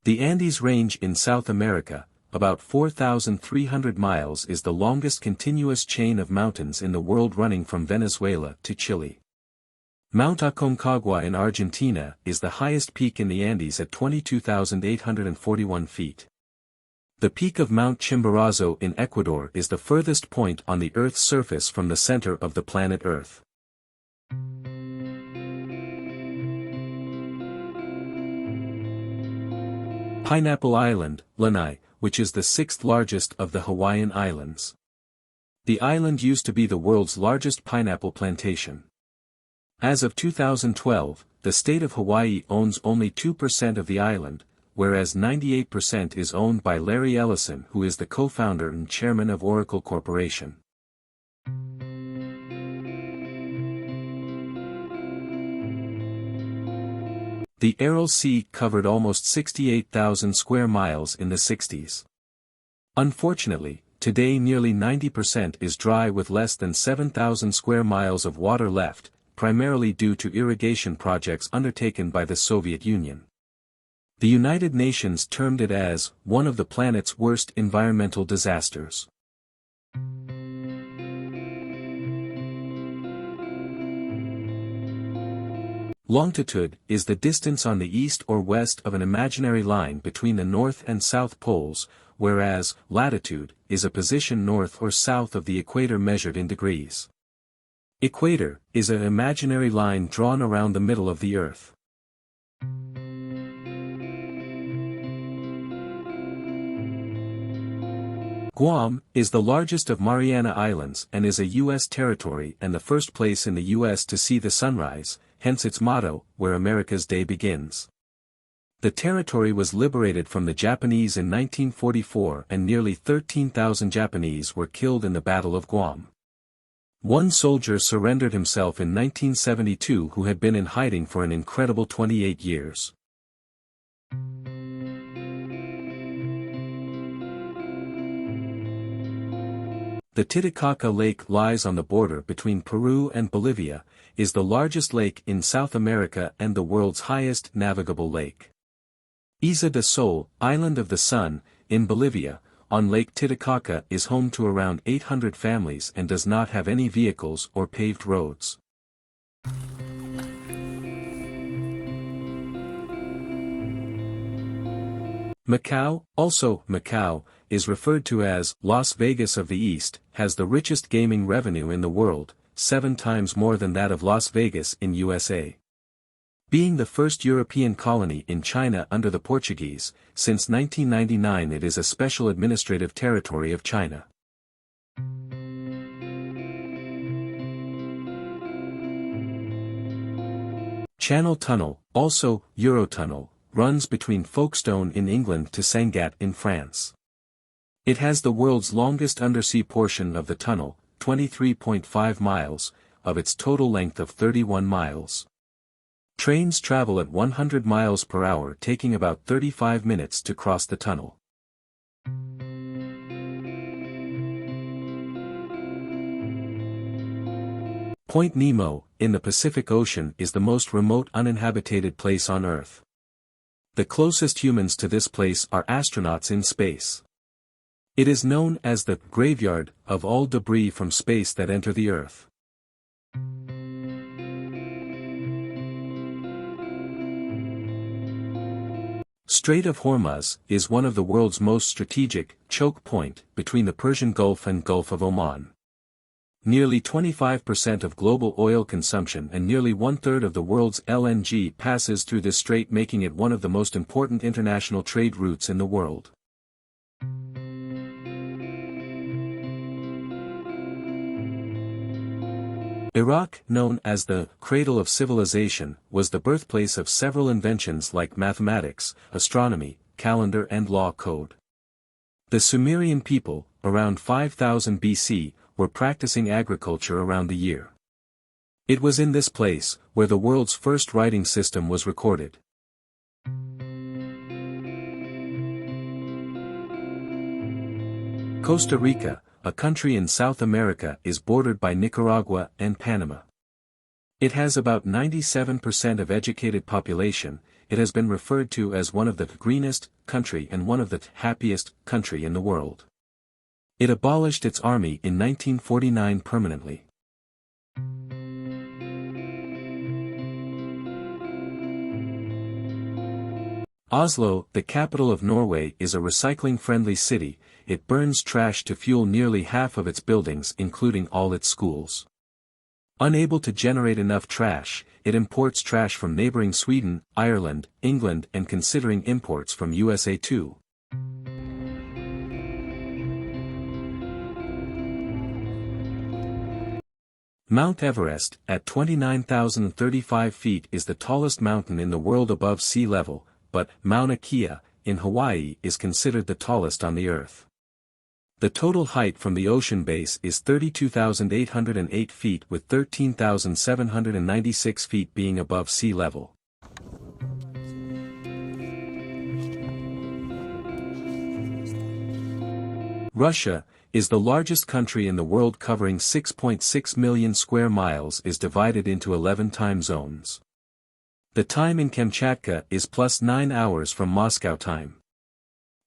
The Andes Range in South America, about 4,300 miles, is the longest continuous chain of mountains in the world, running from Venezuela to Chile. Mount Aconcagua in Argentina is the highest peak in the Andes at 22,841 feet. The peak of Mount Chimborazo in Ecuador is the furthest point on the Earth's surface from the center of the planet Earth. Pineapple Island, Lanai, which is the sixth largest of the Hawaiian Islands. The island used to be the world's largest pineapple plantation. As of 2012, the state of Hawaii owns only 2% of the island, whereas 98% is owned by Larry Ellison, who is the co-founder and chairman of Oracle Corporation. The Aral Sea covered almost 68,000 square miles in the 60s. Unfortunately, today nearly 90% is dry, with less than 7,000 square miles of water left, primarily due to irrigation projects undertaken by the Soviet Union. The United Nations termed it as one of the planet's worst environmental disasters. Longitude is the distance on the east or west of an imaginary line between the North and South poles, whereas latitude is a position north or south of the equator measured in degrees. Equator is an imaginary line drawn around the middle of the Earth. Guam is the largest of Mariana Islands and is a U.S. territory and the first place in the U.S. to see the sunrise, hence its motto, "Where America's Day Begins." The territory was liberated from the Japanese in 1944, and nearly 13,000 Japanese were killed in the Battle of Guam. One soldier surrendered himself in 1972 who had been in hiding for an incredible 28 years. The Titicaca Lake lies on the border between Peru and Bolivia, is the largest lake in South America and the world's highest navigable lake. Isla de Sol, Island of the Sun, in Bolivia, on Lake Titicaca, is home to around 800 families and does not have any vehicles or paved roads. Macau, also Macau, is referred to as Las Vegas of the East, has the richest gaming revenue in the world, 7 times more than that of Las Vegas in USA. Being the first European colony in China under the Portuguese, since 1999 it is a special administrative territory of China. Channel Tunnel, also Eurotunnel, runs between Folkestone in England to Sangatte in France. It has the world's longest undersea portion of the tunnel, 23.5 miles, of its total length of 31 miles. Trains travel at 100 miles per hour, taking about 35 minutes to cross the tunnel. Point Nemo, in the Pacific Ocean, is the most remote uninhabited place on Earth. The closest humans to this place are astronauts in space. It is known as the graveyard of all debris from space that enter the Earth. Strait of Hormuz is one of the world's most strategic choke point between the Persian Gulf and Gulf of Oman. Nearly 25% of global oil consumption and nearly 1/3 of the world's LNG passes through this strait, making it one of the most important international trade routes in the world. Iraq, known as the cradle of civilization, was the birthplace of several inventions like mathematics, astronomy, calendar and law code. The Sumerian people, around 5000 BC, were practicing agriculture around the year. It was in this place where the world's first writing system was recorded. Costa Rica, a country in South America, is bordered by Nicaragua and Panama. It has about 97% of educated population, it has been referred to as one of the greenest country and one of the happiest country in the world. It abolished its army in 1949 permanently. Oslo, the capital of Norway, is a recycling-friendly city. It burns trash to fuel nearly half of its buildings, including all its schools. Unable to generate enough trash, it imports trash from neighboring Sweden, Ireland, England, and considering imports from USA too. Mount Everest, at 29,035 feet, is the tallest mountain in the world above sea level, but Mauna Kea, in Hawaii, is considered the tallest on the Earth. The total height from the ocean base is 32,808 feet, with 13,796 feet being above sea level. Russia is the largest country in the world, covering 6.6 million square miles, is divided into 11 time zones. The time in Kamchatka is +9 hours from Moscow time.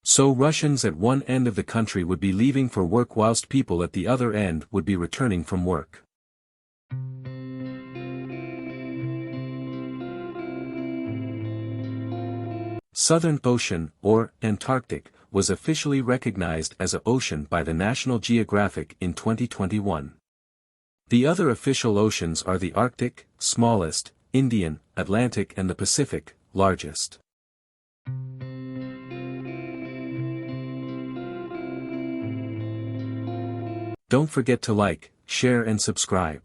So Russians at one end of the country would be leaving for work whilst people at the other end would be returning from work. Southern Ocean, or Antarctic, was officially recognized as an ocean by the National Geographic in 2021. The other official oceans are the Arctic, smallest, Indian, Atlantic, and the Pacific, largest. Don't forget to like, share and subscribe.